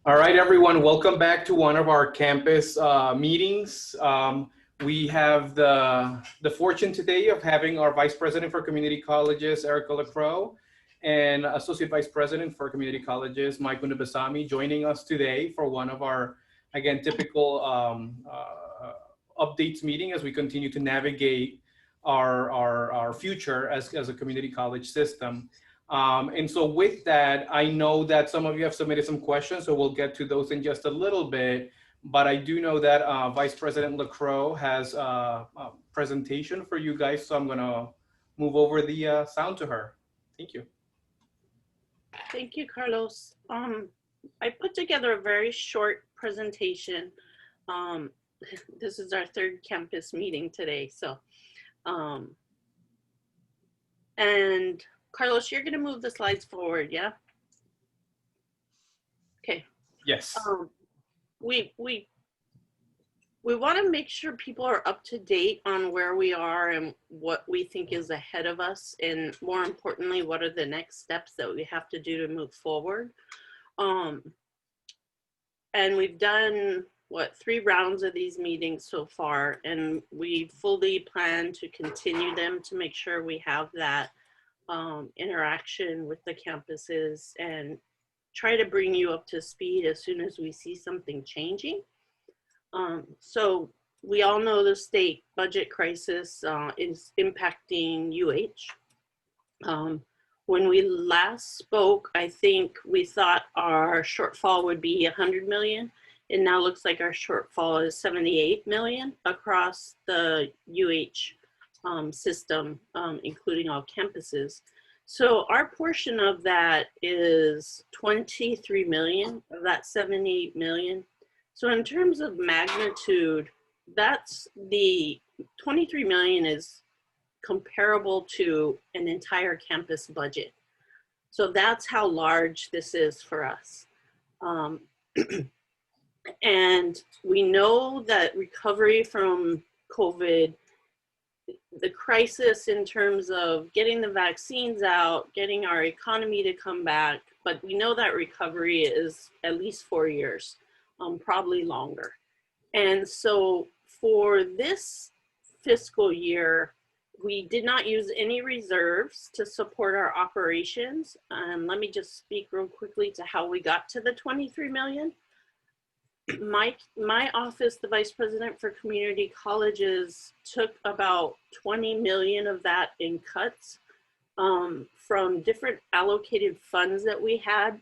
All right, everyone, welcome back to one of our campus meetings. We have the fortune today of having our Vice President for Community Colleges, Erika Lacro, and Associate Vice President for Community Colleges, Mike Unebasami, joining us today for one of our, again, typical updates meeting as we continue to navigate our future as a community college system. And so with that, I know that some of you have submitted some questions, so we'll get to those in just a little bit. But I do know that Vice President Lacro has a presentation for you guys, so I'm gonna move over the sound to her. Thank you. Thank you, Carlos. I put together a very short presentation. This is our third campus meeting today, so and Carlos, you're going to move the slides forward, yeah? Okay. Yes. We want to make sure people are up to date on where we are and what we think is ahead of us, and more importantly, what are the next steps that we have to do to move forward. And we've done, what, 3 rounds of these meetings so far, and we fully plan to continue them to make sure we have that interaction with the campuses and try to bring you up to speed as soon as we see something changing. So we all know the state budget crisis is impacting UH. When we last spoke, I think we thought our shortfall would be 100 million. It now looks like our shortfall is 78 million across the UH system, including all campuses. So our portion of that is 23 million of that 78 million. So in terms of magnitude, that's the 23 million is comparable to an entire campus budget. So that's how large this is for us. And we know that recovery from COVID, the crisis in terms of getting the vaccines out, getting our economy to come back, but we know that recovery is at least 4 years, probably longer. And so for this fiscal year, we did not use any reserves to support our operations. Let me just speak real quickly to how we got to the 23 million. My office, the Vice President for Community Colleges, took about 20 million of that in cuts from different allocated funds that we had,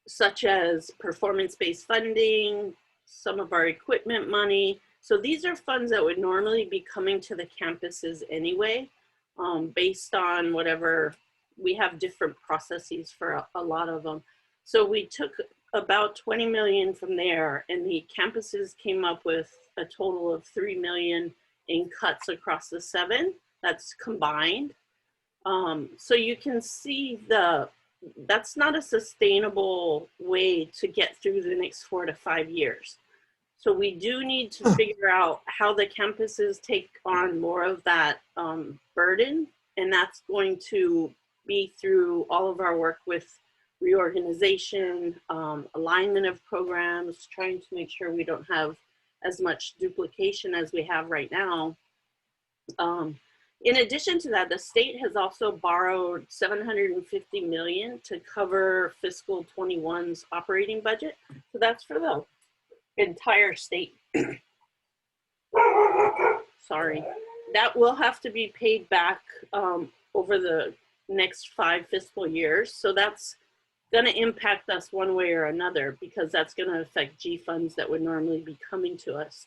such as performance-based funding, some of our equipment money. So these are funds that would normally be coming to the campuses anyway, based on whatever, we have different processes for a lot of them. So we took about 20 million from there, and the campuses came up with a total of 3 million in cuts across the 7. That's combined. So you can see that's not a sustainable way to get through the next 4 to 5 years. So we do need to figure out how the campuses take on more of that burden, and that's going to be through all of our work with reorganization, alignment of programs, trying to make sure we don't have as much duplication as we have right now. In addition to that, the state has also borrowed 750 million to cover fiscal 21's operating budget. So that's for the entire state. Sorry. That will have to be paid back over the next 5 fiscal years. So that's going to impact us one way or another, because that's going to affect G funds that would normally be coming to us.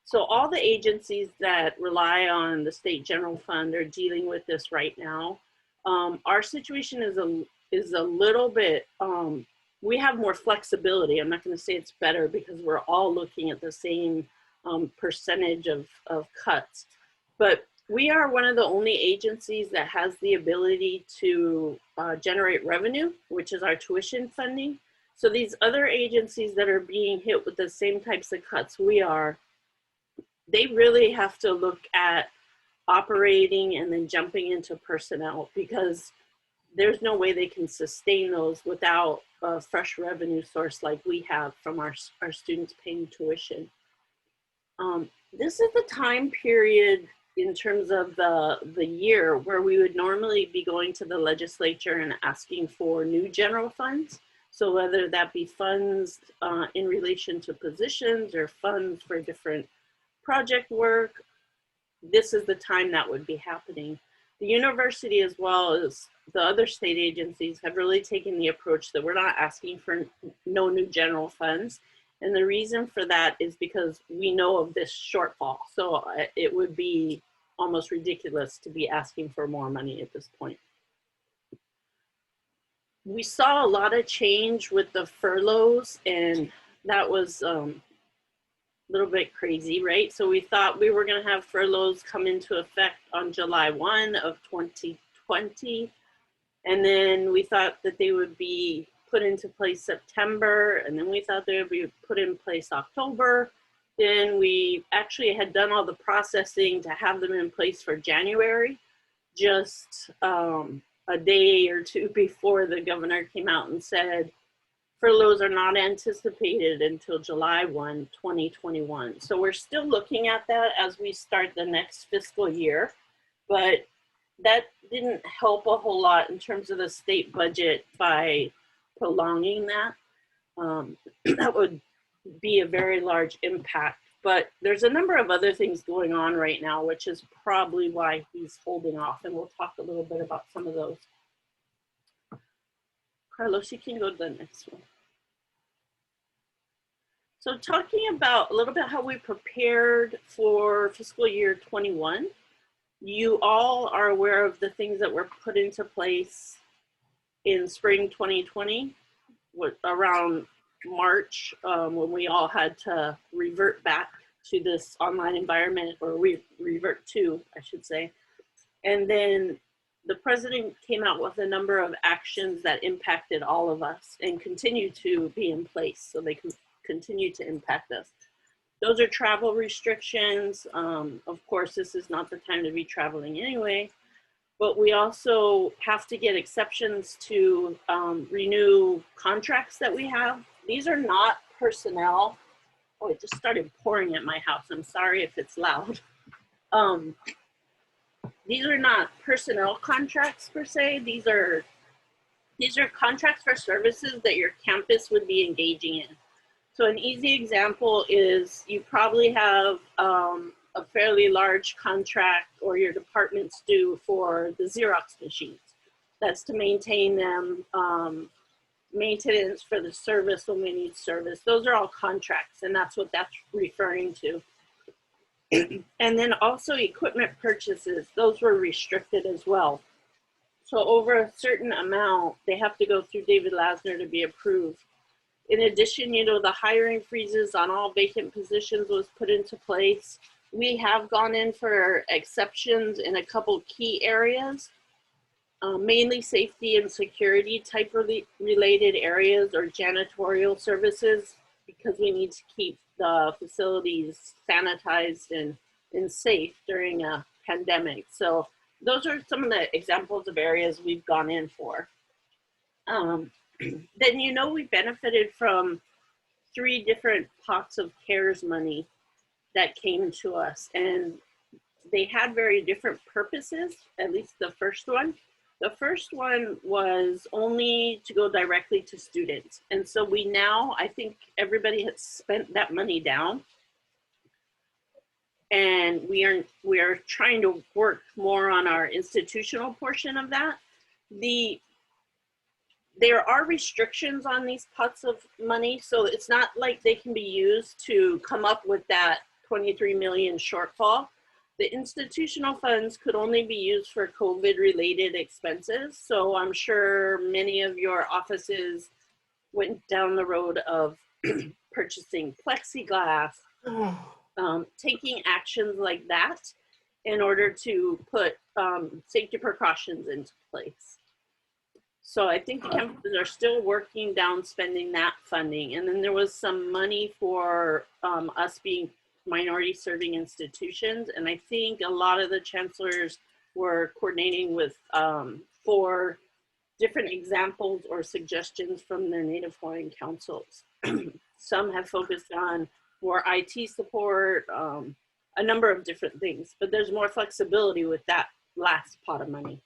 So all the agencies that rely on the state general fund are dealing with this right now. Our situation is a little bit, we have more flexibility. I'm not going to say it's better, because we're all looking at the same percentage of cuts, but we are one of the only agencies that has the ability to generate revenue, which is our tuition funding. So these other agencies that are being hit with the same types of cuts we are, they really have to look at operating and then jumping into personnel, because there's no way they can sustain those without a fresh revenue source like we have from our students paying tuition. This is the time period in terms of the year where we would normally be going to the legislature and asking for new general funds. So whether that be funds in relation to positions or funds for different project work, this is the time that would be happening. The university, as well as the other state agencies, have really taken the approach that we're not asking for no new general funds. And the reason for that is because we know of this shortfall. So it would be almost ridiculous to be asking for more money at this point. We saw a lot of change with the furloughs, and that was a little bit crazy, right? So we thought we were going to have furloughs come into effect on July 1 of 2020. And then we thought that they would be put into place September, and then we thought they would be put in place October. Then we actually had done all the processing to have them in place for January, just a day or two before the governor came out and said, furloughs are not anticipated until July 1, 2021. So we're still looking at that as we start the next fiscal year, but that didn't help a whole lot in terms of the state budget by prolonging that. That would be a very large impact, but there's a number of other things going on right now, which is probably why he's holding off, and we'll talk a little bit about some of those. Carlos, you can go to the next one. So talking about a little bit how we prepared for fiscal year 21, you all are aware of the things that were put into place in spring 2020, around March, when we all had to revert back to this online environment, or revert to, I should say. And then the president came out with a number of actions that impacted all of us and continue to be in place, so they can continue to impact us. Those are travel restrictions. Of course, this is not the time to be traveling anyway, but we also have to get exceptions to renew contracts that we have. These are not personnel. Oh, it just started pouring at my house. I'm sorry if it's loud. These are not personnel contracts per se. These are contracts for services that your campus would be engaging in. So an easy example is you probably have a fairly large contract, or your departments do, for the Xerox machines. That's to maintain them, maintenance for the service when we need service. Those are all contracts, and that's what that's referring to. And then also equipment purchases, those were restricted as well. So over a certain amount, they have to go through David Lasner to be approved. In addition, you know, the hiring freezes on all vacant positions was put into place. We have gone in for exceptions in a couple key areas, mainly safety and security type related areas, or janitorial services, because we need to keep the facilities sanitized and safe during a pandemic. So those are some of the examples of areas we've gone in for. Then, you know, we benefited from 3 different pots of CARES money that came to us, and they had very different purposes, at least the first one. The first one was only to go directly to students. And so we now, I think everybody has spent that money down, and we are trying to work more on our institutional portion of that. There are restrictions on these pots of money, so it's not like they can be used to come up with that 23 million shortfall. The institutional funds could only be used for COVID-related expenses. So I'm sure many of your offices went down the road of purchasing plexiglass, taking actions like that in order to put safety precautions into place. So I think the campuses are still working down spending that funding. And then there was some money for us being minority serving institutions. And I think a lot of the chancellors were coordinating with 4 different examples or suggestions from their Native Hawaiian councils. Some have focused on more IT support, a number of different things, but there's more flexibility with that last pot of money.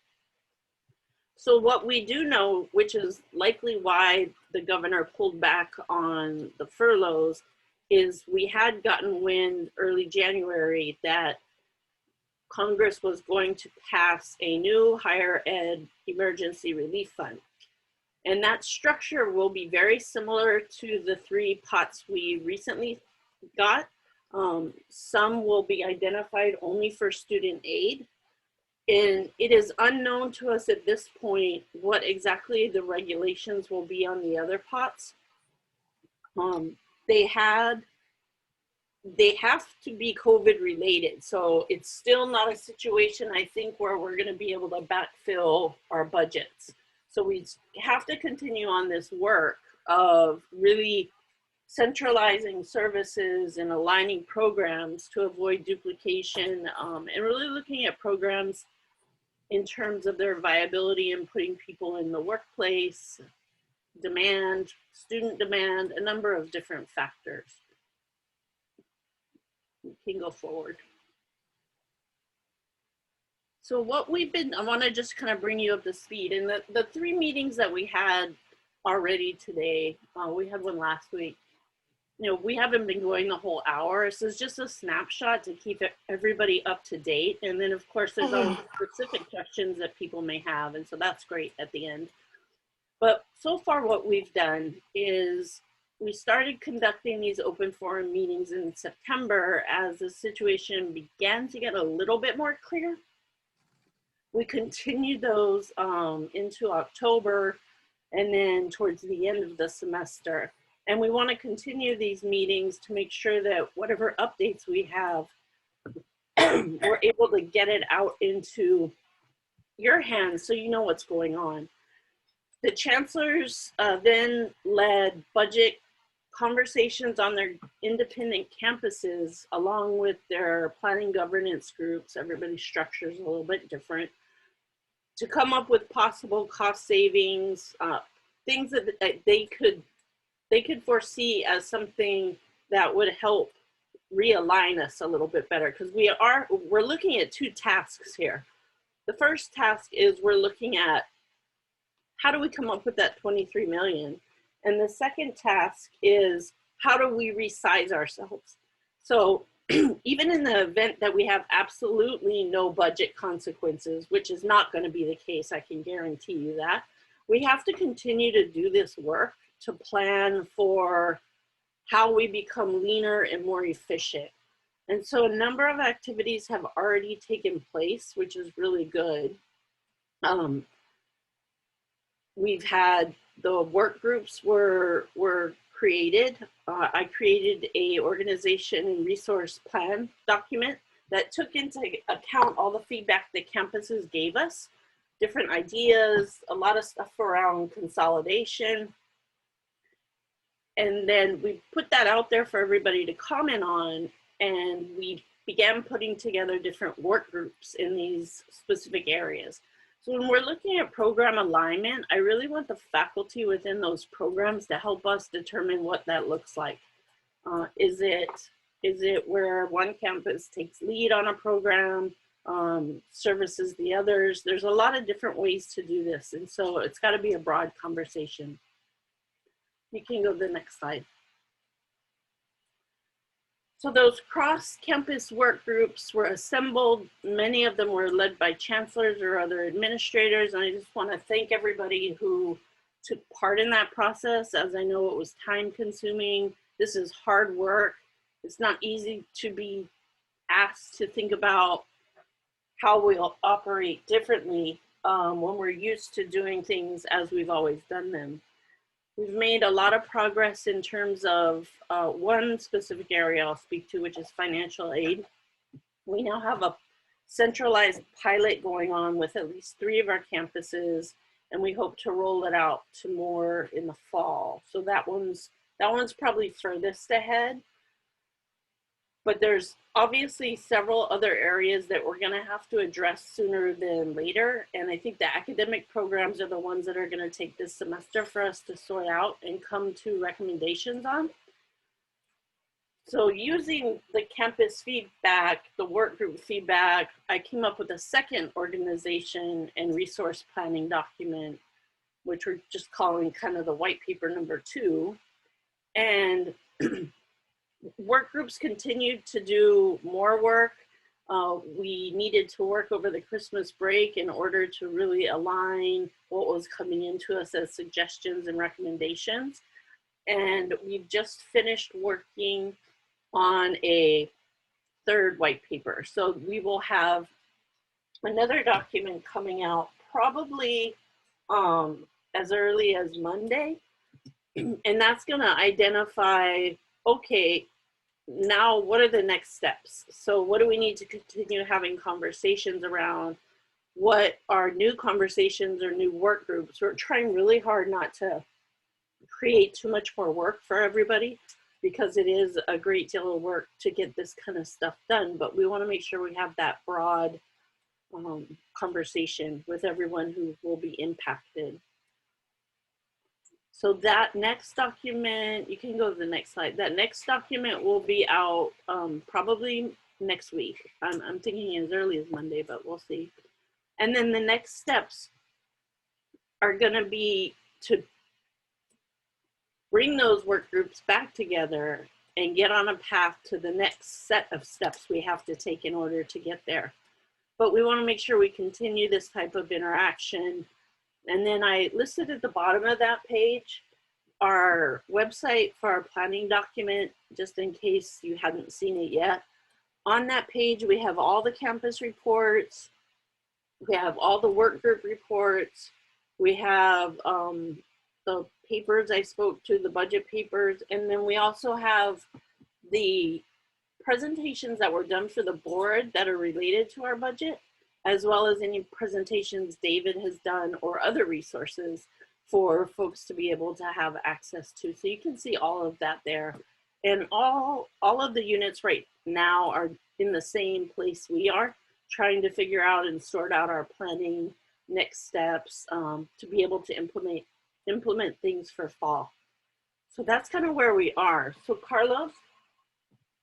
So what we do know, which is likely why the governor pulled back on the furloughs, is we had gotten wind early January that Congress was going to pass a new higher ed emergency relief fund. And that structure will be very similar to the 3 pots we recently got. Some will be identified only for student aid. And it is unknown to us at this point what exactly the regulations will be on the other pots. They have to be COVID related. So it's still not a situation, I think, where we're gonna be able to backfill our budgets. So we have to continue on this work of really centralizing services and aligning programs to avoid duplication, and really looking at programs in terms of their viability and putting people in the workplace, demand, student demand, a number of different factors. You can go forward. So what I want to just kind of bring you up to speed. In the 3 meetings that we had already today, we had one last week. You know, we haven't been going the whole hour. So it's just a snapshot to keep everybody up to date. And then of course there's always specific questions that people may have. And so that's great at the end. But so far what we've done is we started conducting these open forum meetings in September as the situation began to get a little bit more clear. We continued those into October and then towards the end of the semester. And we want to continue these meetings to make sure that whatever updates we have, we're able to get it out into your hands so you know what's going on. The chancellors then led budget conversations on their independent campuses along with their planning governance groups. Everybody's structure is a little bit different, to come up with possible cost savings, things that they could foresee as something that would help realign us a little bit better, because we're looking at 2 tasks here. The first task is we're looking at how do we come up with that 23 million? And the second task is how do we resize ourselves? So even in the event that we have absolutely no budget consequences, which is not going to be the case, I can guarantee you that, we have to continue to do this work to plan for how we become leaner and more efficient. And so a number of activities have already taken place, which is really good. We've had the work groups were created. I created a organization and resource plan document that took into account all the feedback that campuses gave us, different ideas, a lot of stuff around consolidation. And then we put that out there for everybody to comment on, and we began putting together different work groups in these specific areas. So when we're looking at program alignment, I really want the faculty within those programs to help us determine what that looks like. Is it where one campus takes lead on a program, services the others? There's a lot of different ways to do this. And so it's got to be a broad conversation. You can go to the next slide. So those cross-campus work groups were assembled. Many of them were led by chancellors or other administrators. And I just want to thank everybody who took part in that process, as I know it was time consuming. This is hard work. It's not easy to be asked to think about how we'll operate differently when we're used to doing things as we've always done them. We've made a lot of progress in terms of one specific area I'll speak to, which is financial aid. We now have a centralized pilot going on with at least 3 of our campuses, and we hope to roll it out to more in the fall. So that one's probably furthest ahead. but there's obviously several other areas that we're going to have to address sooner than later. And I think the academic programs are the ones that are going to take this semester for us to sort out and come to recommendations on. So using the campus feedback, the work group feedback, I came up with a second organization and resource planning document, which we're just calling kind of the white paper number 2. And work groups continued to do more work. We needed to work over the Christmas break in order to really align what was coming into us as suggestions and recommendations. And we've just finished working on a third white paper. So we will have another document coming out probably as early as Monday. And that's going to identify, okay, now what are the next steps? So what do we need to continue having conversations around? What are new conversations or new work groups? We're trying really hard not to create too much more work for everybody, because it is a great deal of work to get this kind of stuff done, but we want to make sure we have that broad conversation with everyone who will be impacted. So that next document, you can go to the next slide. That next document will be out probably next week. I'm thinking as early as Monday, but we'll see. And then the next steps are going to be to bring those work groups back together and get on a path to the next set of steps we have to take in order to get there. But we want to make sure we continue this type of interaction. And then I listed at the bottom of that page our website for our planning document, just in case you hadn't seen it yet. On that page, we have all the campus reports. We have all the work group reports. We have the papers I spoke to, the budget papers, and then we also have the presentations that were done for the board that are related to our budget, as well as any presentations David has done or other resources for folks to be able to have access to. So you can see all of that there. And all of the units right now are in the same place we are, trying to figure out and sort out our planning next steps to be able to implement things for fall. So that's kind of where we are. So Carlos,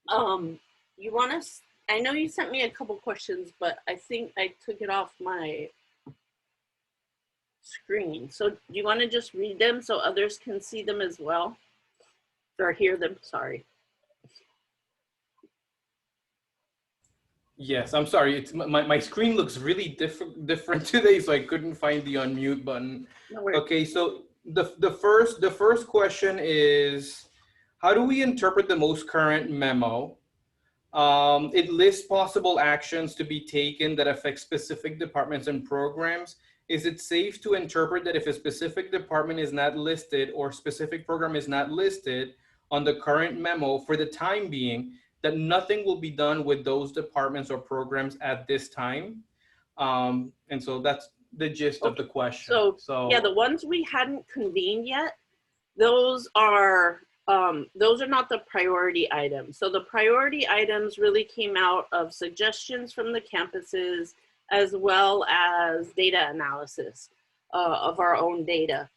you want us, I know you sent me a couple questions, but I think I took it off my screen. So do you want to just read them so others can see them as well? Or hear them, sorry. Yes, I'm sorry. It's my screen looks really different today, so I couldn't find the unmute button. No worries. Okay, so the first question is, how do we interpret the most current memo? It lists possible actions to be taken that affect specific departments and programs. Is it safe to interpret that if a specific department is not listed or specific program is not listed on the current memo for the time being, that nothing will be done with those departments or programs at this time? And so that's the gist of the question. So yeah, the ones we hadn't convened yet, those are not the priority items. So the priority items really came out of suggestions from the campuses, as well as data analysis of our own data.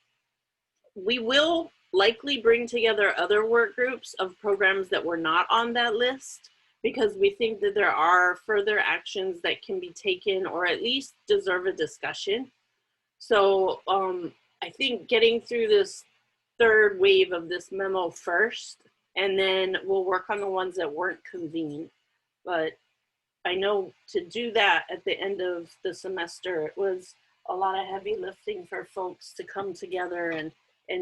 We will likely bring together other work groups of programs that were not on that list, because we think that there are further actions that can be taken or at least deserve a discussion. So I think getting through this third wave of this memo first, and then we'll work on the ones that weren't convened. But I know to do that at the end of the semester, it was a lot of heavy lifting for folks to come together and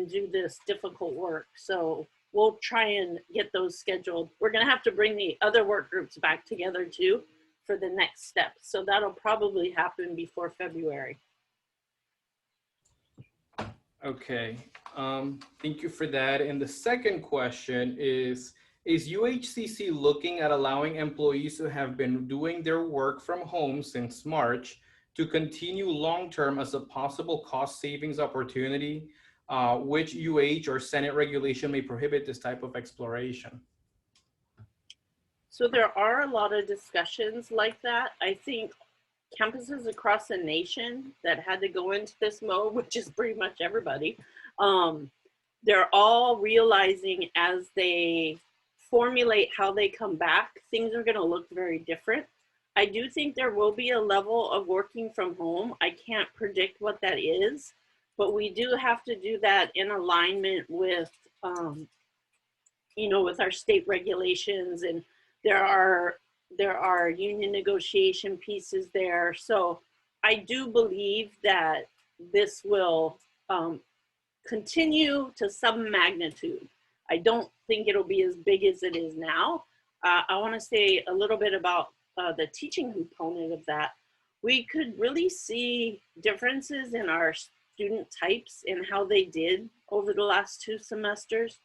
do this difficult work. So we'll try and get those scheduled. We're gonna have to bring the other work groups back together too for the next step. So that'll probably happen before February. Okay, thank you for that. And the second question is UHCC looking at allowing employees who have been doing their work from home since March to continue long-term as a possible cost savings opportunity? Which UH or Senate regulation may prohibit this type of exploration? So there are a lot of discussions like that. I think campuses across the nation that had to go into this mode, which is pretty much everybody, they're all realizing as they formulate how they come back, things are going to look very different. I do think there will be a level of working from home. I can't predict what that is, but we do have to do that in alignment with, you know, with our state regulations, and there are union negotiation pieces there. So I do believe that this will continue to some magnitude. I don't think it'll be as big as it is now. I want to say a little bit about the teaching component of that. We could really see differences in our student types and how they did over the last 2 semesters.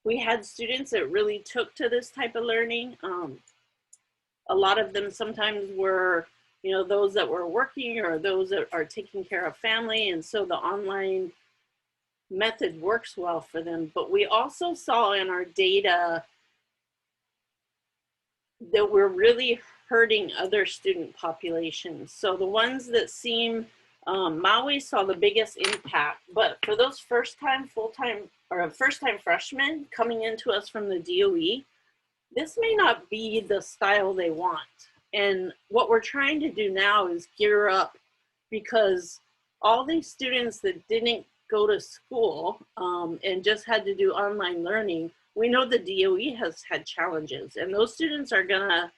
We had students that really took to this type of learning. A lot of them sometimes were, you know, those that were working or those that are taking care of family. And so the online method works well for them. But we also saw in our data that we're really hurting other student populations. So the ones that seem, Maui saw the biggest impact, but for those first-time full-time or first-time freshmen coming into us from the DOE, this may not be the style they want. And what we're trying to do now is gear up, because all these students that didn't go to school and just had to do online learning, we know the DOE has had challenges, and those students are gonna,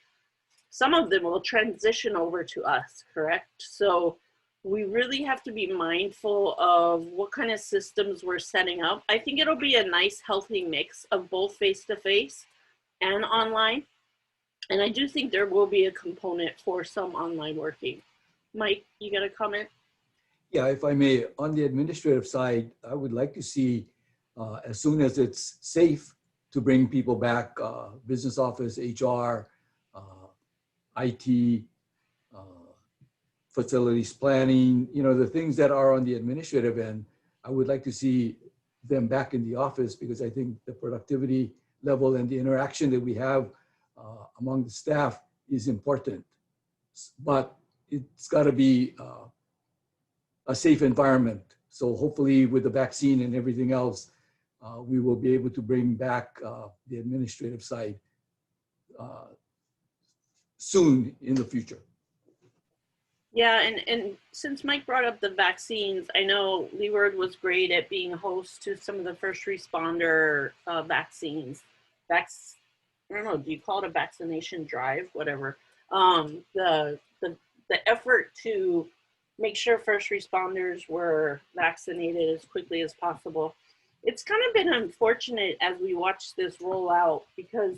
some of them will transition over to us, correct? So we really have to be mindful of what kind of systems we're setting up. I think it'll be a nice, healthy mix of both face-to-face and online. And I do think there will be a component for some online working. Mike, you got a comment? Yeah, if I may, on the administrative side, I would like to see, as soon as it's safe to bring people back, business office, HR, IT, facilities planning, you know, the things that are on the administrative end, I would like to see them back in the office, because I think the productivity level and the interaction that we have among the staff is important. But it's got to be a safe environment. So hopefully with the vaccine and everything else, we will be able to bring back the administrative side soon in the future. Yeah, and since Mike brought up the vaccines, I know Leeward was great at being host to some of the first responder vaccines. I don't know, do you call it a vaccination drive? Whatever. The effort to make sure first responders were vaccinated as quickly as possible. It's kind of been unfortunate as we watch this roll out, because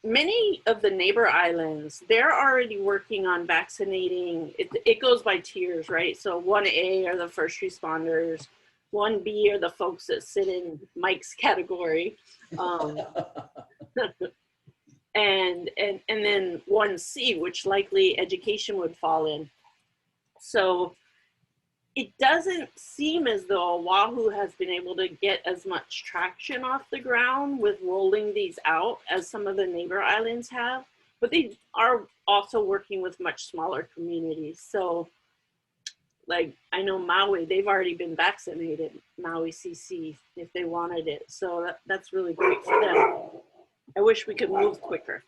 many of the neighbor islands, they're already working on vaccinating. It goes by tiers, right? So 1A are the first responders, 1B are the folks that sit in Mike's category. And then 1C, which likely education would fall in. So it doesn't seem as though Oahu has been able to get as much traction off the ground with rolling these out as some of the neighbor islands have, but they are also working with much smaller communities. So like, I know Maui, they've already been vaccinated, Maui CC, if they wanted it. So that's really great for them. I wish we could move quicker.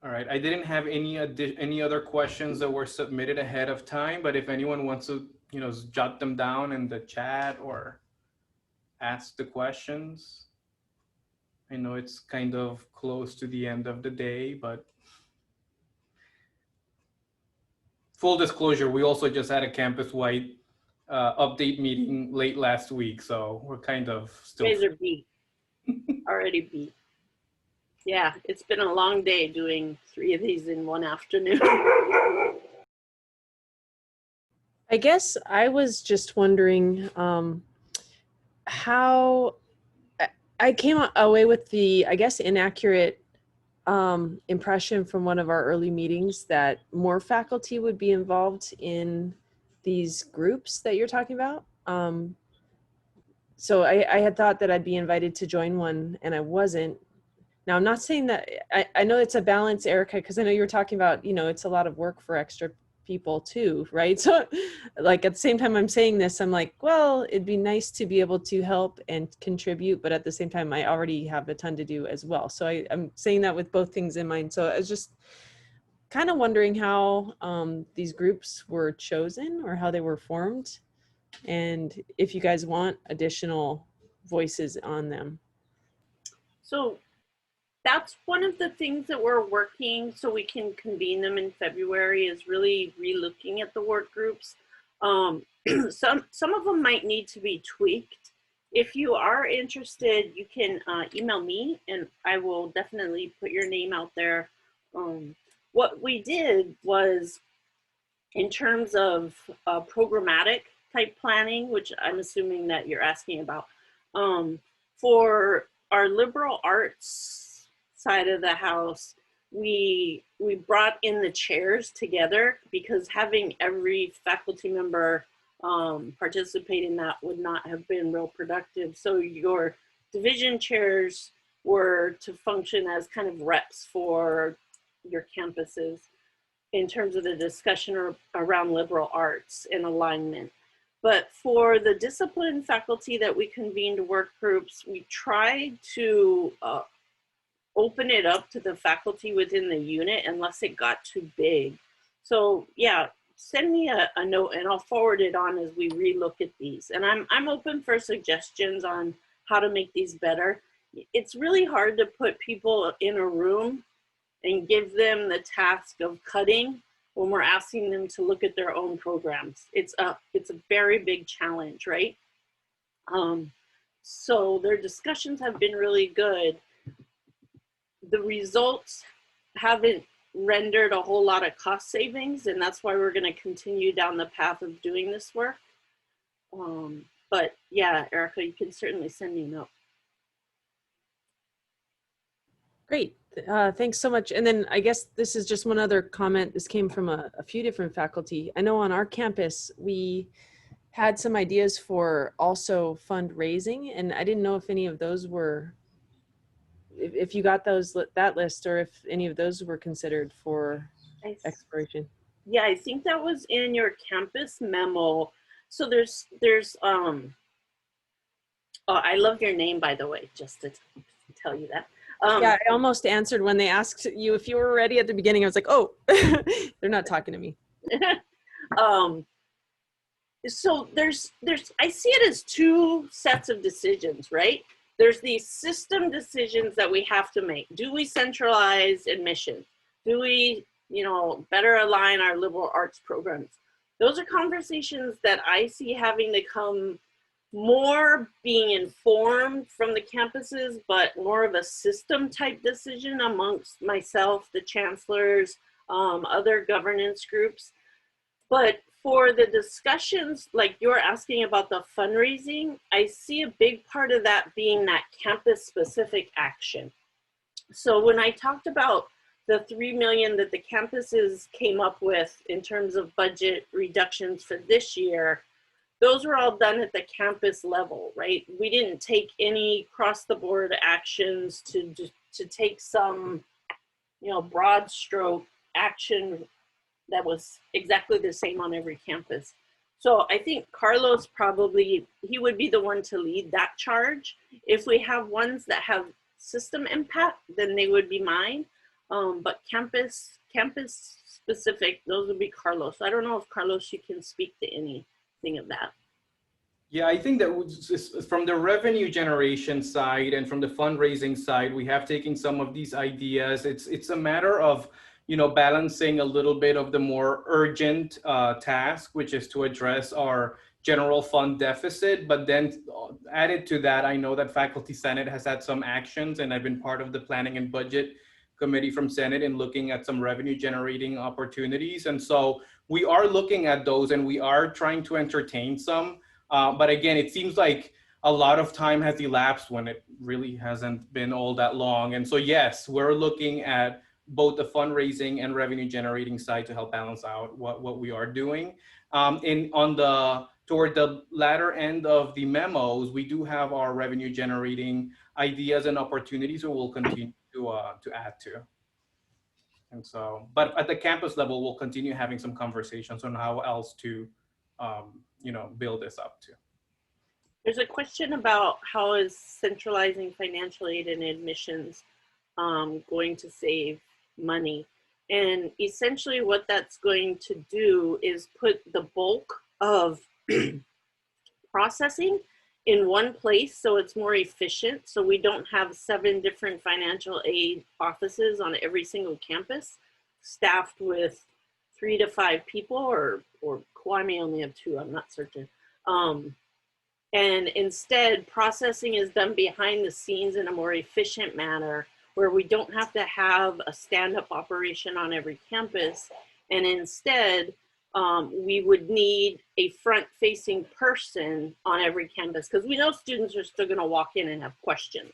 All right, I didn't have any other questions that were submitted ahead of time, but if anyone wants to, you know, jot them down in the chat or ask the questions. I know it's kind of close to the end of the day, but full disclosure, we also just had a campus-wide update meeting late last week, so we're kind of still. You guys are beat, already beat. Yeah, it's been a long day doing 3 of these in one afternoon. I guess I was just wondering how I came away with the, I guess, inaccurate impression from one of our early meetings that more faculty would be involved in these groups that you're talking about. So I had thought that I'd be invited to join one and I wasn't. Now, I'm not saying that, I know it's a balance, Erica, because I know you were talking about, it's a lot of work for extra people too, right? So like at the same time I'm saying this, I'm like, well, it'd be nice to be able to help and contribute, but at the same time, I already have a ton to do as well. So I'm saying that with both things in mind. So I was just kind of wondering how these groups were chosen or how they were formed, and if you guys want additional voices on them. So that's one of the things that we're working so we can convene them in February, is really re-looking at the work groups. Some of them might need to be tweaked. If you are interested, you can email me and I will definitely put your name out there. What we did was, in terms of programmatic type planning, which I'm assuming that you're asking about, for our liberal arts side of the house, we brought in the chairs together, because having every faculty member participate in that would not have been real productive. So your division chairs were to function as kind of reps for your campuses in terms of the discussion around liberal arts and alignment. But for the discipline faculty that we convened work groups, we tried to open it up to the faculty within the unit unless it got too big. So yeah, send me a note and I'll forward it on as we relook at these. And I'm open for suggestions on how to make these better. It's really hard to put people in a room and give them the task of cutting when we're asking them to look at their own programs. It's a very big challenge, right? So their discussions have been really good. The results haven't rendered a whole lot of cost savings, and that's why we're going to continue down the path of doing this work. But yeah, Erica, you can certainly send me a note. Great. Thanks so much. And then I guess this is just one other comment. This came from a few different faculty. I know on our campus, we had some ideas for also fundraising, and I didn't know if any of those were, if you got that list, or if any of those were considered for exploration. Yeah, I think that was in your campus memo. So there's oh, I love your name, by the way, just to tell you that. Yeah, I almost answered when they asked you if you were ready at the beginning. I was like, oh, they're not talking to me. So there's, I see it as two sets of decisions, right? There's these system decisions that we have to make. Do we centralize admission? Do we, better align our liberal arts programs? Those are conversations that I see having to come more being informed from the campuses, but more of a system type decision amongst myself, the chancellors, other governance groups. But for the discussions, like you're asking about the fundraising, I see a big part of that being that campus specific action. So when I talked about the $3 million that the campuses came up with in terms of budget reductions for this year, those were all done at the campus level, right? We didn't take any cross the board actions to take some, broad stroke action that was exactly the same on every campus. So I think Carlos probably, he would be the one to lead that charge. If we have ones that have system impact, then they would be mine. But campus specific, those would be Carlos. I don't know if Carlos, you can speak to anything of that. Yeah, I think that from the revenue generation side and from the fundraising side, we have taken some of these ideas. It's a matter of, balancing a little bit of the more urgent task, which is to address our general fund deficit. But then added to that, I know that Faculty Senate has had some actions, and I've been part of the planning and budget committee from Senate in looking at some revenue generating opportunities. And so we are looking at those and we are trying to entertain some. But again, it seems like a lot of time has elapsed when it really hasn't been all that long. And so, yes, we're looking at both the fundraising and revenue generating side to help balance out what we are doing. Toward the latter end of the memos, we do have our revenue generating ideas and opportunities that we'll continue to add to. And so, but at the campus level, we'll continue having some conversations on how else to, build this up to. There's a question about how is centralizing financial aid and admissions going to save money. And essentially what that's going to do is put the bulk of processing in one place so it's more efficient. So we don't have 7 different financial aid offices on every single campus staffed with 3 to 5 people, or I may only have 2, I'm not certain. And instead, processing is done behind the scenes in a more efficient manner where we don't have to have a stand-up operation on every campus. And instead, we would need a front-facing person on every campus, because we know students are still gonna walk in and have questions.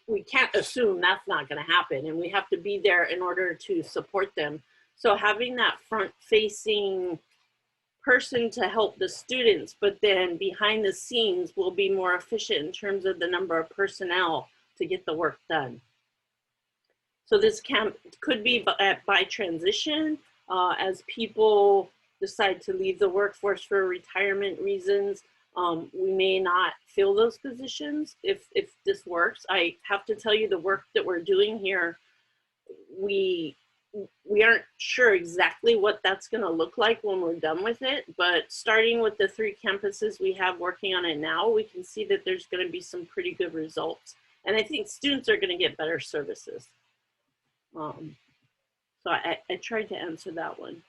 We can't assume that's not gonna happen, and we have to be there in order to support them. So having that front-facing person to help the students, but then behind the scenes will be more efficient in terms of the number of personnel to get the work done. So this camp could be by transition, as people decide to leave the workforce for retirement reasons. We may not fill those positions if this works. I have to tell you, the work that we're doing here, we aren't sure exactly what that's going to look like when we're done with it, but starting with the 3 campuses we have working on it now, we can see that there's going to be some pretty good results. And I think students are going to get better services. So I tried to answer that one.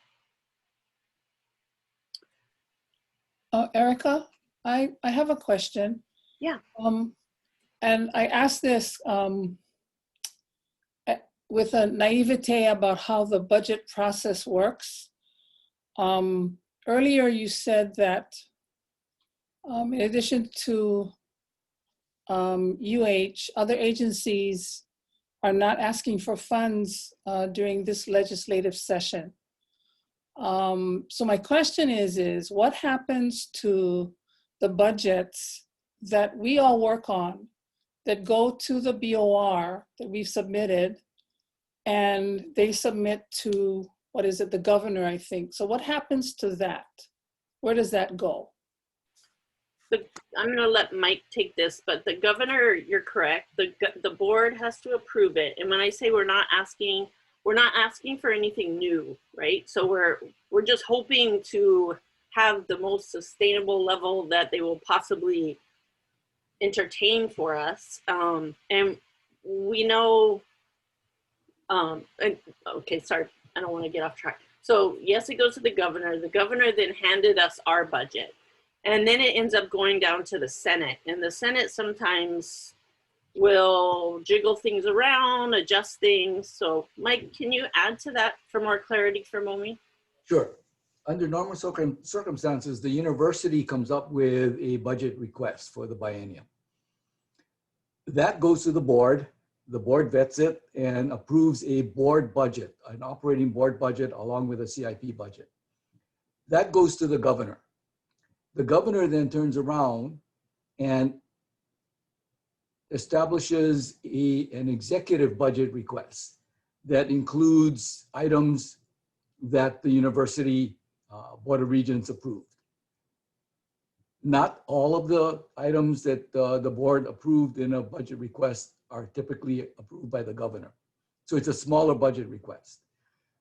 Erika, I have a question. Yeah. And I asked this with a naivete about how the budget process works. Earlier you said that in addition to other agencies are not asking for funds during this legislative session. So my question is what happens to the budgets that we all work on that go to the BOR that we've submitted, and they submit to, what is it, the governor, I think. So what happens to that? Where does that go? I'm going to let Mike take this, but the governor, you're correct. The board has to approve it. And when I say we're not asking for anything new, right? So we're just hoping to have the most sustainable level that they will possibly entertain for us. And we know, okay, sorry, I don't want to get off track. So yes, it goes to the governor. The governor then handed us our budget. And then it ends up going down to the Senate. And the Senate sometimes will jiggle things around, adjust things. So Mike, can you add to that for more clarity for Momi? Sure. Under normal circumstances, the university comes up with a budget request for the biennium. That goes to the board vets it and approves a board budget, an operating board budget along with a CIP budget. That goes to the governor. The governor then turns around and establishes an executive budget request that includes items that the University Board of Regents approved. Not all of the items that the board approved in a budget request are typically approved by the governor. So it's a smaller budget request.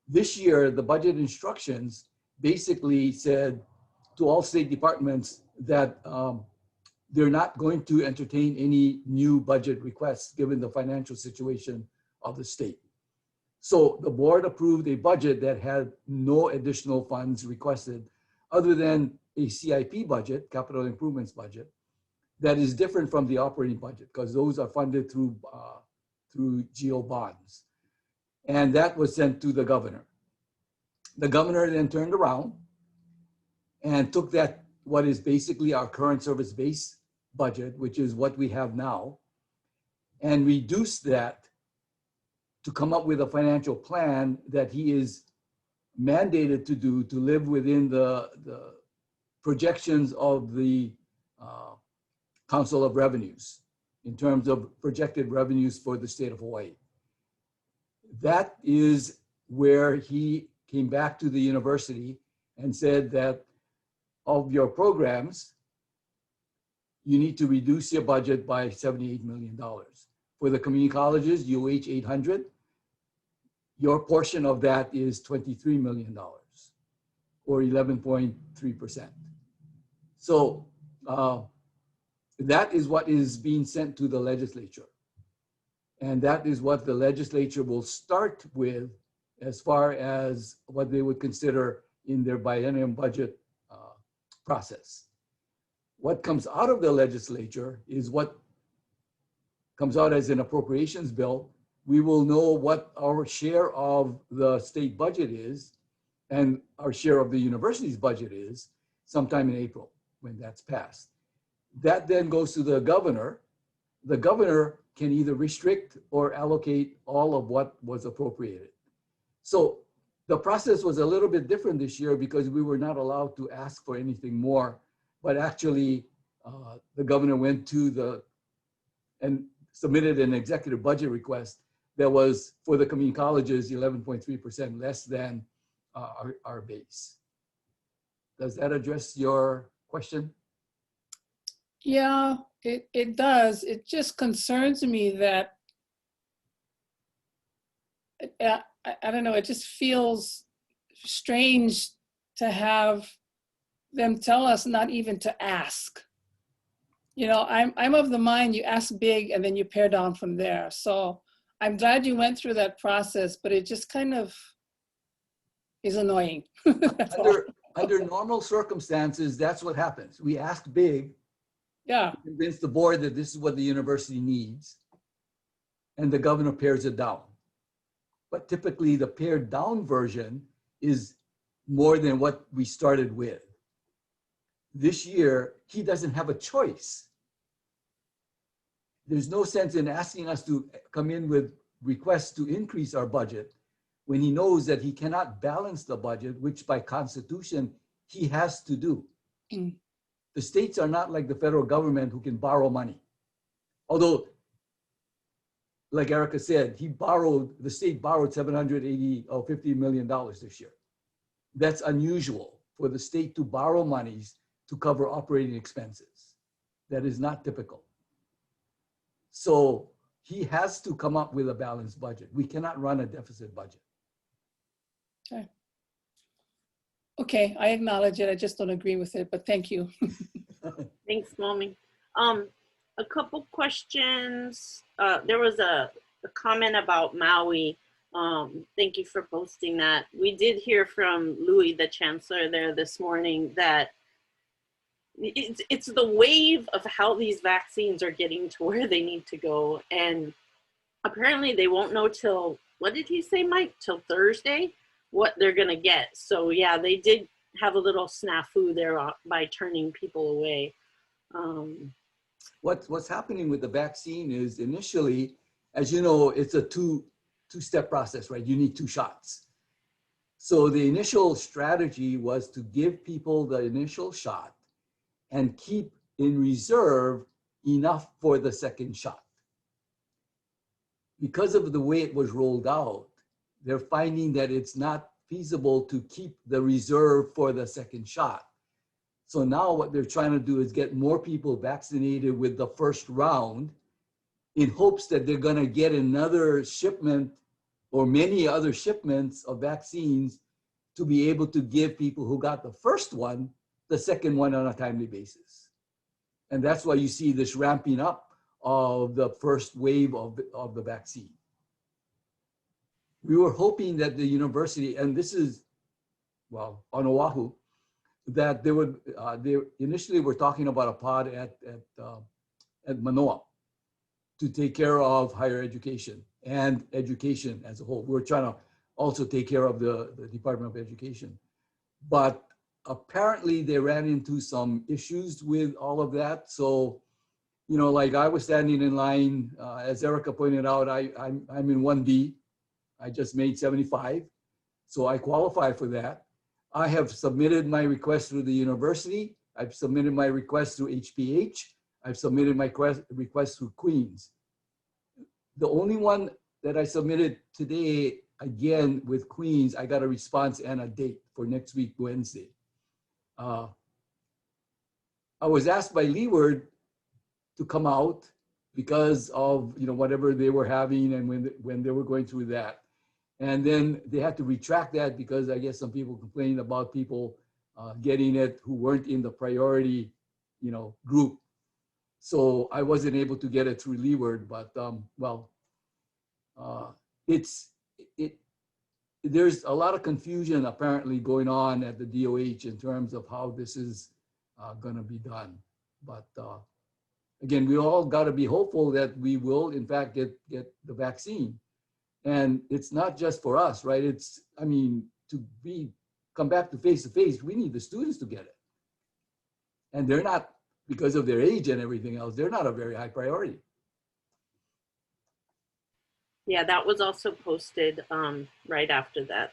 This year, the budget instructions basically said to all state departments that they're not going to entertain any new budget requests given the financial situation of the state. So the board approved a budget that had no additional funds requested other than a CIP budget, capital improvements budget, that is different from the operating budget because those are funded through GO bonds. And that was sent to the governor. The governor then turned around and took that, what is basically our current service-based budget, which is what we have now, and reduced that to come up with a financial plan that he is mandated to do to live within the projections of the Council of Revenues in terms of projected revenues for the state of Hawaii. That is where he came back to the university and said that of your programs, you need to reduce your budget by $78 million. For the community colleges, UH 800, your portion of that is $23 million, or 11.3%. So that is what is being sent to the legislature. And that is what the legislature will start with as far as what they would consider in their biennium budget process. What comes out of the legislature is what comes out as an appropriations bill. We will know what our share of the state budget is and our share of the university's budget is sometime in April when that's passed. That then goes to the governor. The governor can either restrict or allocate all of what was appropriated. So the process was a little bit different this year because we were not allowed to ask for anything more, but actually the governor went to and submitted an executive budget request that was for the community colleges 11.3% less than our base. Does that address your question? Yeah, it does. It just concerns me that, I don't know, it just feels strange to have them tell us not even to ask. You know, I'm of the mind you ask big and then you pare down from there. So I'm glad you went through that process, but it just kind of is annoying. Under normal circumstances, that's what happens. We ask big, yeah, convince the board that this is what the university needs, and the governor pares it down. But typically the pared down version is more than what we started with. This year, he doesn't have a choice. There's no sense in asking us to come in with requests to increase our budget when he knows that he cannot balance the budget, which by constitution, he has to do. Mm. The states are not like the federal government who can borrow money. Although, like Erika said, the state borrowed $780 or $50 million this year. That's unusual for the state to borrow monies to cover operating expenses. That is not typical. So he has to come up with a balanced budget. We cannot run a deficit budget. Okay. Okay, I acknowledge it. I just don't agree with it, but thank you. Thanks, Mommy. A couple questions. There was a comment about Maui. Thank you for posting that. We did hear from Louis, the chancellor there this morning, that it's the wave of how these vaccines are getting to where they need to go. And apparently they won't know till, what did he say, Mike? Till Thursday, what they're gonna get. So yeah, they did have a little snafu there by turning people away. What's happening with the vaccine is initially, as you know, it's a two-step process, right? You need 2 shots. So the initial strategy was to give people the initial shot and keep in reserve enough for the second shot. Because of the way it was rolled out, they're finding that it's not feasible to keep the reserve for the second shot. So now what they're trying to do is get more people vaccinated with the first round in hopes that they're gonna get another shipment or many other shipments of vaccines to be able to give people who got the first one, the second one on a timely basis. And that's why you see this ramping up of the first wave of the vaccine. We were hoping that the university, and this is, well, on Oahu, that they initially were talking about a pod at Manoa to take care of higher education and education as a whole. We're trying to also take care of the Department of Education. But apparently they ran into some issues with all of that. So, you know, like I was standing in line, as Erika pointed out, I'm in 1B. I just made 75. So I qualify for that. I have submitted my request through the university. I've submitted my request through HPH. I've submitted my request through Queens. The only one that I submitted today, again with Queens, I got a response and a date for next week, Wednesday. I was asked by Leeward to come out because of whatever they were having and when they were going through that. And then they had to retract that because I guess some people complained about people getting it who weren't in the priority group. So I wasn't able to get it through Leeward, but there's a lot of confusion apparently going on at the DOH in terms of how this is going to be done. But again, we all got to be hopeful that we will in fact get the vaccine. And it's not just for us, right? Come back to face-to-face, we need the students to get it. And they're not, because of their age and everything else, they're not a very high priority. Yeah, that was also posted right after that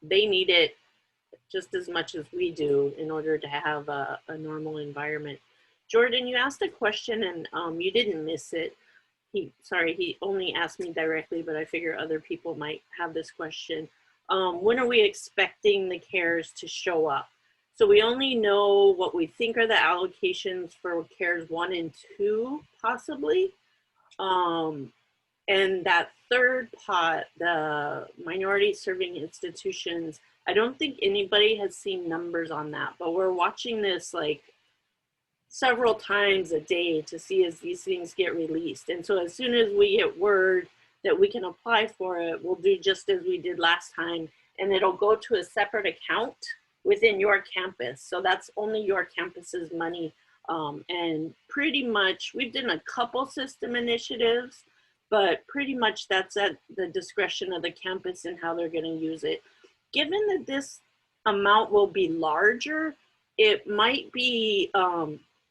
they need it just as much as we do in order to have a normal environment. Jordan, you asked a question and you didn't miss it. He only asked me directly, but I figure other people might have this question. When are we expecting the CARES to show up? So we only know what we think are the allocations for CARES 1 and 2, possibly. And that third pot, the minority serving institutions, I don't think anybody has seen numbers on that, but we're watching this like several times a day to see as these things get released. And so as soon as we get word that we can apply for it, we'll do just as we did last time, and it'll go to a separate account within your campus. So that's only your campus's money. And pretty much, we've done a couple system initiatives, but pretty much that's at the discretion of the campus and how they're gonna use it. Given that this amount will be larger, it might be,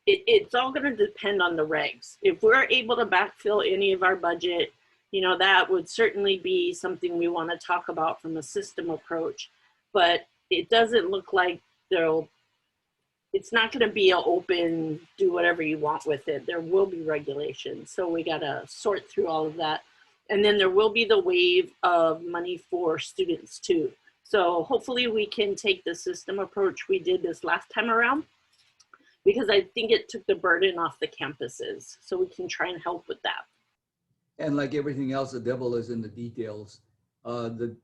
it's all gonna depend on the regs. If we're able to backfill any of our budget, that would certainly be something we wanna talk about from a system approach, but it doesn't look like it's not gonna be an open, do whatever you want with it. There will be regulations. So we gotta sort through all of that. And then there will be the wave of money for students too. So hopefully we can take the system approach we did this last time around, because I think it took the burden off the campuses. So we can try and help with that. And like everything else, the devil is in the details. The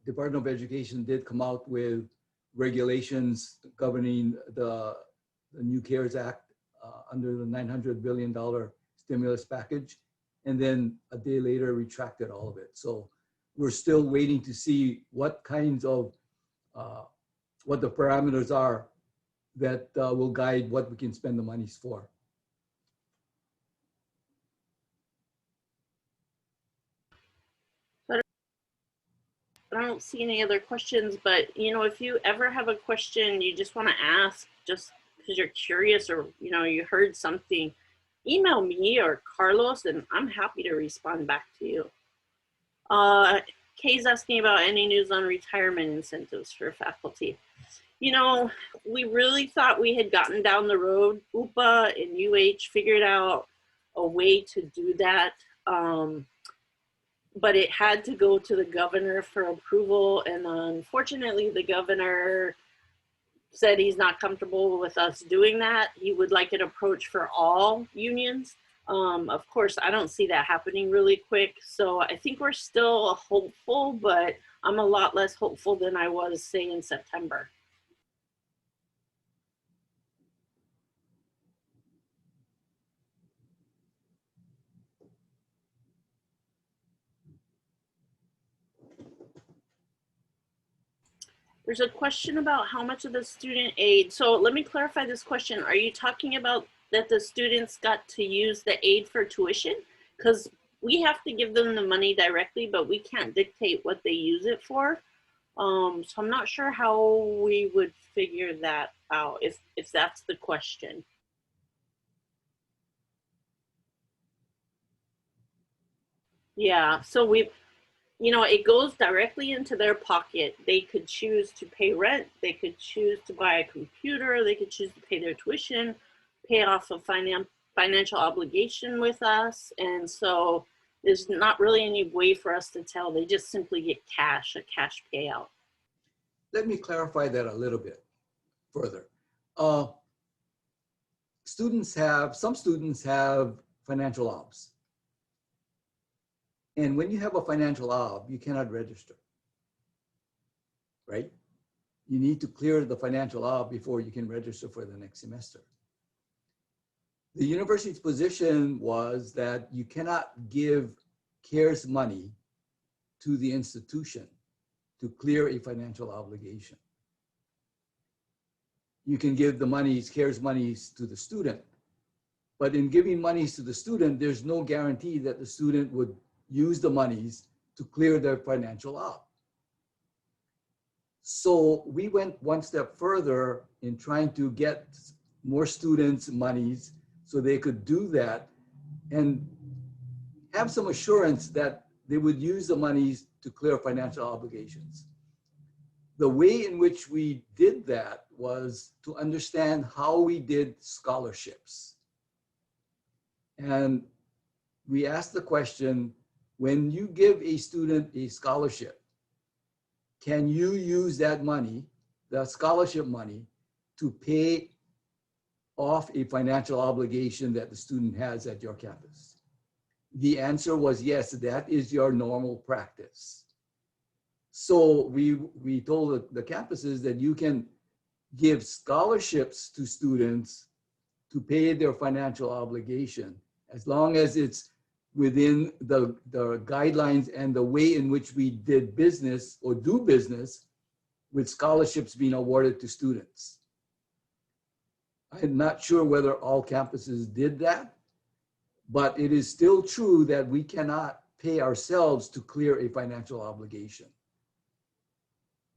Department of Education did come out with regulations governing the new CARES Act under the $900 billion stimulus package. And then a day later retracted all of it. So we're still waiting to see what kinds of, what the parameters are that will guide what we can spend the monies for. I don't see any other questions, but if you ever have a question you just want to ask, just because you're curious or you heard something, email me or Carlos and I'm happy to respond back to you. Kay's asking about any news on retirement incentives for faculty. We really thought we had gotten down the road. UPA and UH figured out a way to do that. But it had to go to the governor for approval. And unfortunately, the governor said he's not comfortable with us doing that. He would like an approach for all unions. Of course, I don't see that happening really quick. So I think we're still hopeful, but I'm a lot less hopeful than I was, say, in September. There's a question about how much of the student aid. So let me clarify this question. Are you talking about that the students got to use the aid for tuition? Because we have to give them the money directly, but we can't dictate what they use it for. So I'm not sure how we would figure that out if that's the question. Yeah, so you know, it goes directly into their pocket. They could choose to pay rent. They could choose to buy a computer. They could choose to pay their tuition, pay off a financial obligation with us. And so there's not really any way for us to tell. They just simply get cash, a cash payout. Let me clarify that a little bit further. Some students have financial obs. And when you have a financial ob, you cannot register, right? You need to clear the financial ob before you can register for the next semester. The university's position was that you cannot give CARES money to the institution to clear a financial obligation. You can give the monies, CARES monies, to the student, but in giving monies to the student, there's no guarantee that the student would use the monies to clear their financial ob. So we went one step further in trying to get more students monies so they could do that and have some assurance that they would use the monies to clear financial obligations. The way in which we did that was to understand how we did scholarships. And we asked the question, when you give a student a scholarship, can you use that money, that scholarship money, to pay off a financial obligation that the student has at your campus? The answer was yes, that is your normal practice. So we told the campuses that you can give scholarships to students to pay their financial obligation, as long as it's within the guidelines and the way in which we did business or do business with scholarships being awarded to students. I'm not sure whether all campuses did that, but it is still true that we cannot pay ourselves to clear a financial obligation.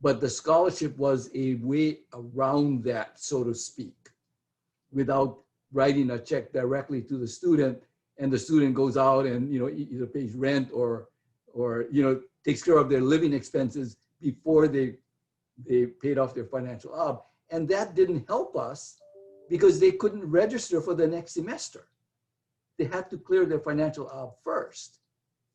But the scholarship was a way around that, so to speak, without writing a check directly to the student, and the student goes out and either pays rent or takes care of their living expenses before they paid off their financial ob. And that didn't help us because they couldn't register for the next semester. They had to clear their financial ob first.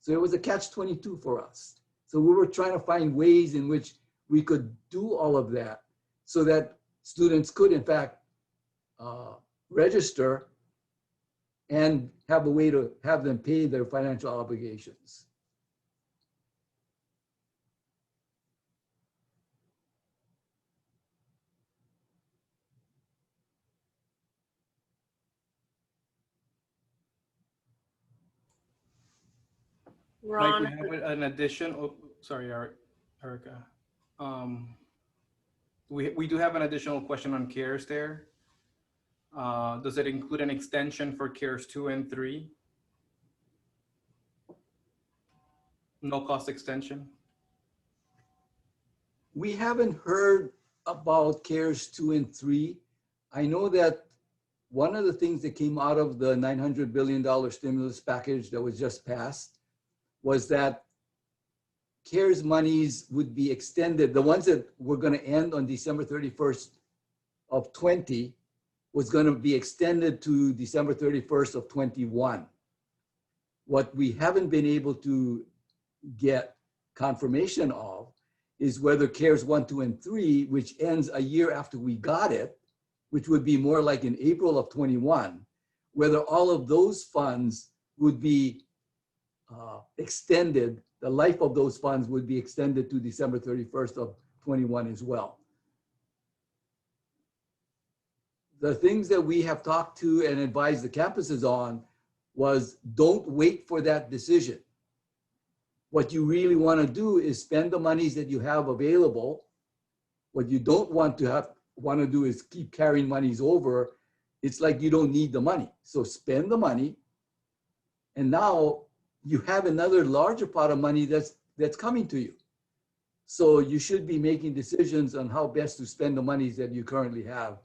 So it was a catch-22 for us. So we were trying to find ways in which we could do all of that so that students could, in fact, register and have a way to have them pay their financial obligations. Ron, Mike, we have an addition. Oh, sorry, Erika. We do have an additional question on CARES there. Does it include an extension for CARES 2 and 3? No cost extension? We haven't heard about CARES 2 and 3. I know that one of the things that came out of the $900 billion stimulus package that was just passed was that CARES monies would be extended. The ones that were going to end on December 31st of 20 was going to be extended to December 31st of 21. What we haven't been able to get confirmation of is whether CARES 1, 2, and 3, which ends a year after we got it, which would be more like in April of 21, whether all of those funds would be extended, the life of those funds would be extended to December 31st of 21 as well. The things that we have talked to and advised the campuses on was don't wait for that decision. What you really want to do is spend the monies that you have available. What you don't want to do is keep carrying monies over. It's like you don't need the money. So spend the money. And now you have another larger pot of money that's coming to you. So you should be making decisions on how best to spend the monies that you currently have,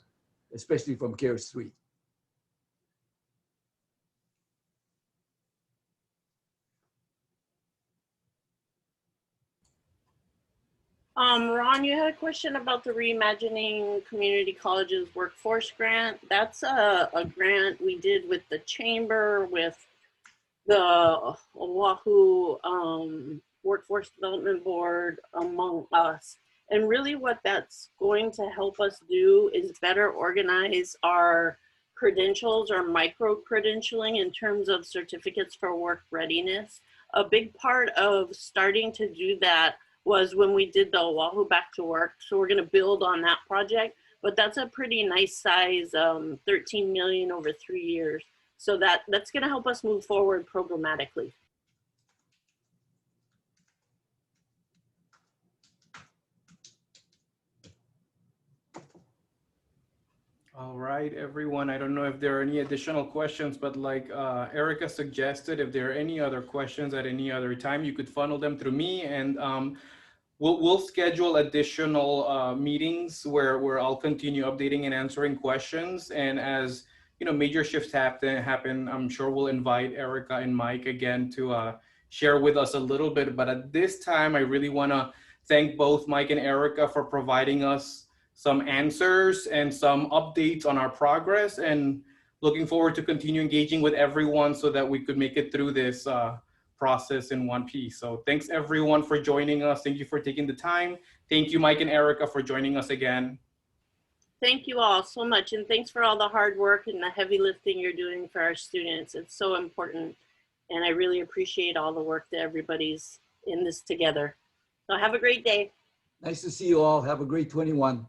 especially from CARES 3. Ron, you had a question about the Reimagining Community Colleges Workforce Grant. That's a grant we did with the chamber, with the Oahu Workforce Development Board, among us. And really what that's going to help us do is better organize our credentials or micro-credentialing in terms of certificates for work readiness. A big part of starting to do that was when we did the Oahu Back to Work. So we're gonna build on that project, but that's a pretty nice size, 13 million over 3 years. So that's gonna help us move forward programmatically. All right, everyone. I don't know if there are any additional questions, but like Erika suggested, if there are any other questions at any other time, you could funnel them through me, and we'll schedule additional meetings where I'll continue updating and answering questions. And as you know, major shifts happen, I'm sure we'll invite Erika and Mike again to share with us a little bit. But at this time, I really want to thank both Mike and Erika for providing us some answers and some updates on our progress, and looking forward to continue engaging with everyone so that we could make it through this process in one piece. So thanks everyone for joining us. Thank you for taking the time. Thank you, Mike and Erika, for joining us again. Thank you all so much. And thanks for all the hard work and the heavy lifting you're doing for our students. It's so important. And I really appreciate all the work that everybody's in this together. So have a great day. Nice to see you all. Have a great 21.